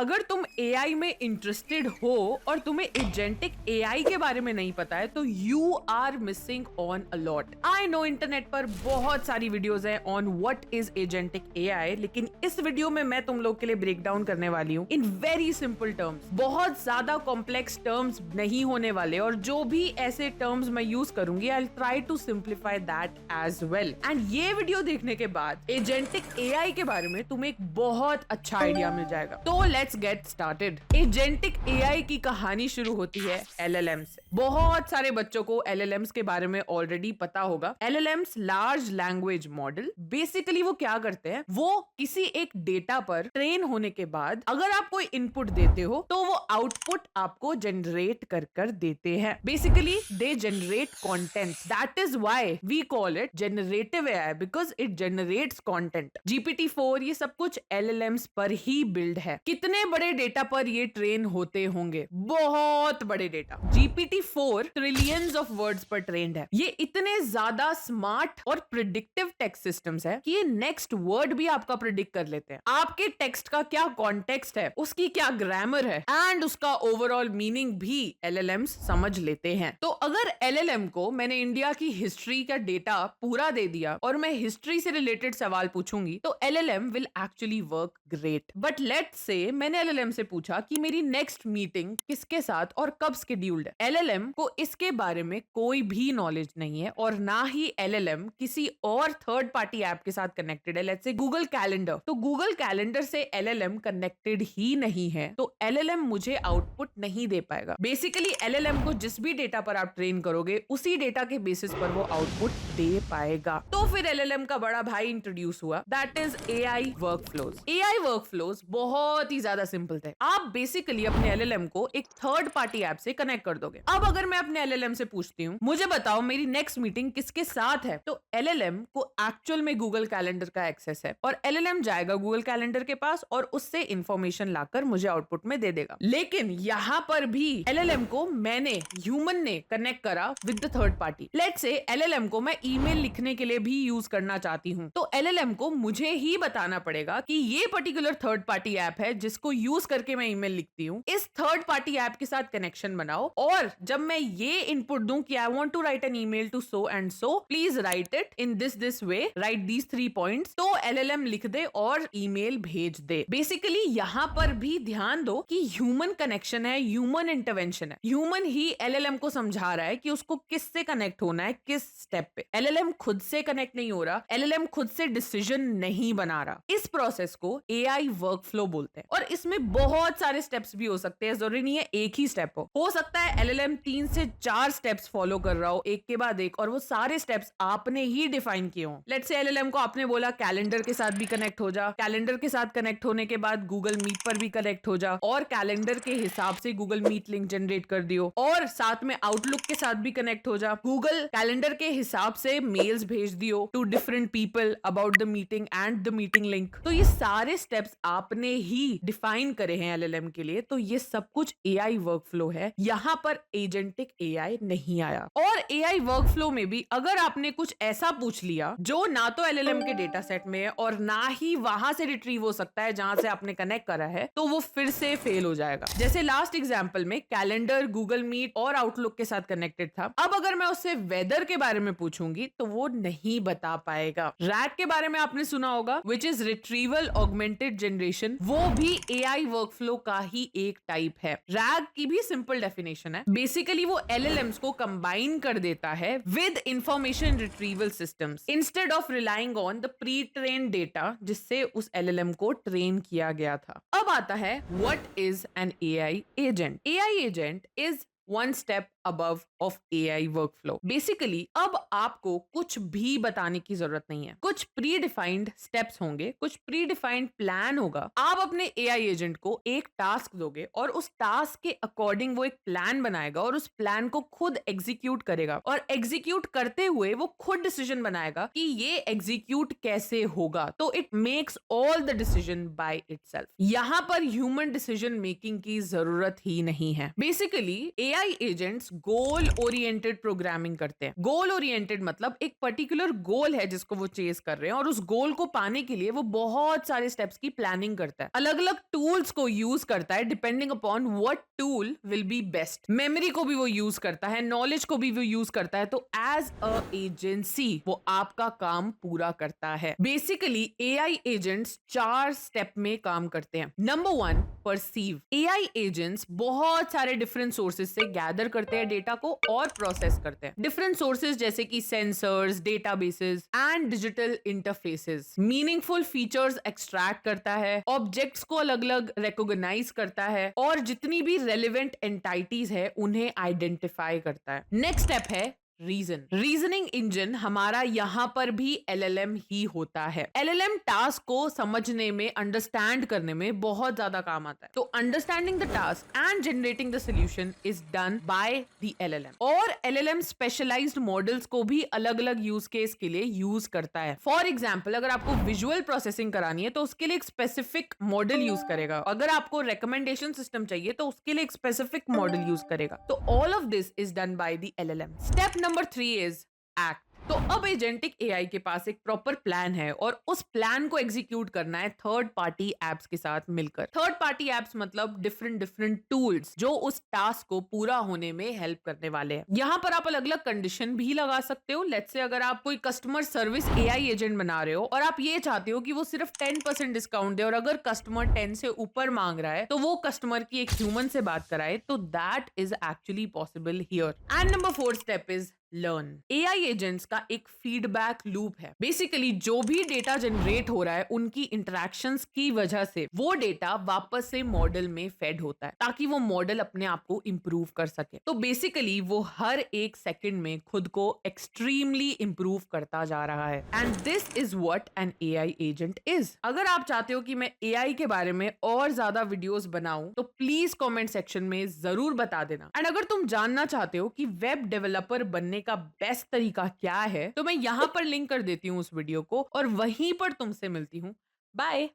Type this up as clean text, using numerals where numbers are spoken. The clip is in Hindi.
अगर तुम एआई में इंटरेस्टेड हो और तुम्हें एजेंटिक एआई के बारे में नहीं पता है तो you are missing on a lot. I know internet पर बहुत सारी वीडियोस हैं on what is agentic AI, लेकिन इस वीडियो में मैं तुम लोग के लिए ब्रेक डाउन करने वाली हूँ इन वेरी सिंपल टर्म्स। बहुत ज्यादा कॉम्प्लेक्स टर्म्स नहीं होने वाले, और जो भी ऐसे टर्म्स मैं यूज करूंगी I try to simplify that as well. And ये वीडियो देखने के बाद एजेंटिक एआई के बारे में तुम्हें एक बहुत अच्छा आइडिया मिल जाएगा। तो let's get started. Agentic AI की कहानी शुरू होती है एलएलएम से। बहुत सारे बच्चों को एलएलएम्स के बारे में ऑलरेडी पता होगा। LLMs large language model, basically वो क्या करते हैं, वो किसी एक डेटा पर ट्रेन होने के बाद अगर आप कोई इनपुट देते हो तो वो आउटपुट आपको जनरेट कर देते हैं। Basically they generate content. That is why we call it generative AI, because it generates content. GPT-4 ये सब कुछ एलएलएम्स पर ही बिल्ड है। कितने बड़े डेटा पर ये ट्रेन होते होंगे? बहुत बड़े data. GPT-4 trillions of words पर ट्रेंड है। ये इतने ज्यादा स्मार्ट और प्रिडिक्टिव टेक्स्ट सिस्टम्स है कि ये नेक्स्ट वर्ड भी आपका प्रिडिक्ट कर लेते हैं। आपके टेक्स्ट का क्या कॉन्टेक्स्ट है, उसकी क्या ग्रामर है, एंड उसका ओवरऑल मीनिंग भी एलएलएम्स समझ लेते हैं। तो अगर एलएलएम को मैंने इंडिया की हिस्ट्री का डेटा पूरा दे दिया और मैं हिस्ट्री से रिलेटेड सवाल पूछूंगी तो LLM will actually work great. But let's say मैंने एलएलएम से पूछा कि मेरी नेक्स्ट मीटिंग किसके साथ और कब शेड्यूल्ड है। एलएलएम को इसके बारे में कोई भी नॉलेज नहीं है, और ना ही एलएलएम किसी और थर्ड पार्टी ऐप के साथ कनेक्टेड है। Let's say Google calendar. तो गूगल कैलेंडर से एलएलएम कनेक्टेड ही नहीं है, तो एलएलएम मुझे आउटपुट नहीं दे पाएगा। बेसिकली एलएलएम को जिस भी डेटा पर आप ट्रेन करोगे उसी डेटा के बेसिस पर वो आउटपुट दे पाएगा। तो फिर एलएलएम का बड़ा भाई इंट्रोड्यूस हुआ, that is AI workflows. AI workflows बहुत ही ज्यादा सिंपल थे। आप बेसिकली अपने एलएलएम को एक थर्ड पार्टी ऐप से कनेक्ट कर दोगे। अब अगर मैं अपने एलएलएम से पूछती हूँ मुझे बताओ मेरी नेक्स्ट मीटिंग किसके साथ है, तो एलएलएम को एक्चुअल में गूगल कैलेंडर का एक्सेस है, और एलएलएम जाएगा गूगल कैलेंडर के पास और उससे इंफॉर्मेशन लाकर मुझे आउटपुट में दे देगा। लेकिन यहाँ पर भी एलएलएम को मैंने, ह्यूमन ने कनेक्ट करा with the third party. Let's say LLM को मैं ईमेल लिखने के लिए भी यूज करना चाहती हूँ, तो एलएलएम को मुझे ही बताना पड़ेगा कि ये पर्टिकुलर थर्ड पार्टी ऐप है जिसको यूज करके मैं ईमेल लिखती हूँ। इस थर्ड पार्टी ऐप के साथ कनेक्शन बनाओ, और जब मैं ये इनपुट दूं कि I want to write an email to so and so, please write it in this way, write these 3 points, तो एलएलएम लिख दे और ईमेल भेज दे। बेसिकली यहाँ पर भी ध्यान दो कि ह्यूमन कनेक्शन है, ह्यूमन इंटरवेंशन है। ह्यूमन ही एलएलएम को समझा रहा है कि उसको किससे कनेक्ट होना है, किस स्टेप पे। एलएलएम खुद से कनेक्ट नहीं हो रहा, एलएलएम खुद से डिसीजन नहीं बना रहा। इस प्रोसेस को एआई वर्कफ्लो बोलते हैं, और इसमें बहुत सारे स्टेप्स भी हो सकते हैं। जरूरी नहीं है एक ही स्टेप हो सकता है एलएलएम 3 से 4 स्टेप्स फॉलो कर रहा हो एक के बाद एक, और वो सारे स्टेप्स आपने ही डिफाइन किए हो। लेट्स से एलएलएम को आपने बोला कैलेंडर के साथ भी कनेक्ट हो जा, कैलेंडर के साथ कनेक्ट होने के बाद गूगल मीट पर भी कनेक्ट हो जा, और कैलेंडर के हिसाब से गूगल मीट लिंक जनरेट कर दियो, और साथ में आउटलुक के साथ भी कनेक्ट हो जा, गूगल कैलेंडर के हिसाब से मेल्स भेज दियो to different people about the meeting and the meeting link. तो ये सारे स्टेप्स आपने ही डिफाइन करे हैं एलएलएम के लिए, तो ये सब कुछ एआई वर्कफ्लो है। यहाँ पर एजेंटिक एआई नहीं आया। और एआई वर्कफ्लो में भी अगर आपने कुछ ऐसा पूछ लिया जो ना तो एलएलएम के डेटा सेट में है और ना ही वहां से रिट्रीव हो सकता है जहां से आपने कनेक्ट करा है, तो वो फिर से फेल हो जाएगा। जैसे लास्ट एग्जांपल में कैलेंडर, गूगल मीट और आउटलुक के साथ कनेक्टेड था। अब अगर मैं उससे वेदर के बारे में पूछूंगी तो वो नहीं बता पाएगा। रैग के बारे में आपने सुना होगा, which is retrieval augmented generation, वो भी एआई वर्कफ्लो का ही एक टाइप है। रैग की भी सिंपल डेफिनेशन है, बेसिकली वो एलएलएम्स को कंबाइन कर देता है with information retrieval systems instead of relying on the pre train data जिससे उस एलएलएम को ट्रेन किया गया था। अब आता है what is an AI agent. AI agent is one step above of AI workflow. Basically, अब आपको कुछ भी बताने की जरूरत नहीं है। कुछ प्री डिफाइंड स्टेप्स होंगे, कुछ प्री डिफाइंड प्लान होगा। आप अपने AI एजेंट को एक टास्क दोगे और उस टास्क के अकॉर्डिंग वो एक प्लान बनाएगा और उस प्लान को खुद एग्जीक्यूट करेगा, और एग्जीक्यूट करते हुए वो खुद डिसीजन बनाएगा कि ये एग्जीक्यूट कैसे होगा। तो it makes all the decision by itself. यहाँ पर ह्यूमन डिसीजन मेकिंग की जरूरत ही नहीं है। Basically AI agents goal oriented programming करते हैं। गोल ओरिएंटेड मतलब एक पर्टिकुलर गोल है जिसको वो चेस कर रहे हैं और उस गोल को पाने के लिए वो बहुत सारे स्टेप्स की प्लानिंग करता है, अलग अलग टूल्स को यूज करता है depending upon what tool will be best. Memory को भी वो यूज करता है, नॉलेज को भी वो यूज करता है। तो एज अ एजेंसी वो आपका काम पूरा करता है। बेसिकली एआई एजेंट्स 4 स्टेप में काम करते हैं। Number 1, perceive. एआई एजेंट्स बहुत सारे डिफरेंट सोर्सेज से गैदर करते हैं डेटा को और प्रोसेस करते हैं। डिफरेंट सोर्सेज जैसे कि sensors, databases and digital interfaces. Meaningful features extract करता है, ऑब्जेक्ट्स को अलग अलग रिकॉग्नाइज करता है और जितनी भी रेलिवेंट एंटाइटीज है उन्हें आइडेंटिफाई करता है। नेक्स्ट स्टेप है रीजनिंग इंजन। हमारा यहां पर भी एलएलएम ही होता है। एलएलएम टास्क को समझने में, अंडरस्टैंड करने में बहुत ज्यादा काम आता है। तो understanding the task and generating the solution is done by the LLM. और एलएलएम स्पेशलाइज्ड मॉडल्स को भी अलग अलग यूज केस के लिए यूज करता है। फॉर एग्जाम्पल, अगर आपको विजुअल प्रोसेसिंग करानी है तो उसके लिए एक स्पेसिफिक मॉडल यूज करेगा। अगर आपको रिकमेंडेशन सिस्टम चाहिए तो उसके लिए एक स्पेसिफिक मॉडल यूज करेगा। तो all of this is done by the LLM. Step number 3 is act. तो अब एजेंटिक एआई के पास एक प्रॉपर प्लान है और उस प्लान को एग्जीक्यूट करना है थर्ड पार्टी एप्स के साथ मिलकर। थर्ड पार्टी एप्स मतलब डिफरेंट टूल्स जो उस टास्क को पूरा होने में हेल्प करने वाले हैं। यहाँ पर आप अलग अलग कंडीशन भी लगा सकते हो। लेट्स से अगर आप कोई कस्टमर सर्विस एआई एजेंट बना रहे हो और आप ये चाहते हो कि वो सिर्फ 10% डिस्काउंट दे और अगर कस्टमर 10 से ऊपर मांग रहा है तो वो कस्टमर की एक ह्यूमन से बात कराए, तो that is actually possible here. And number 4 step is learn. AI agents का एक फीडबैक लूप है। बेसिकली जो भी डेटा जनरेट हो रहा है उनकी इंटरेक्शंस की वजह से वो डेटा वापस से मॉडल में फेड होता है ताकि वो मॉडल अपने आप को इंप्रूव कर सके। तो बेसिकली वो हर एक सेकंड में खुद को एक्सट्रीमली इंप्रूव करता जा रहा है। And this is what an AI agent is. अगर आप चाहते हो कि मैं एआई के बारे में और ज्यादा वीडियोस बनाऊं तो प्लीज कमेंट सेक्शन में जरूर बता देना। एंड अगर तुम जानना चाहते हो कि वेब डेवलपर बनने का बेस्ट तरीका क्या है तो मैं यहां पर लिंक कर देती हूँ उस वीडियो को और वहीं पर तुमसे मिलती हूँ। बाय।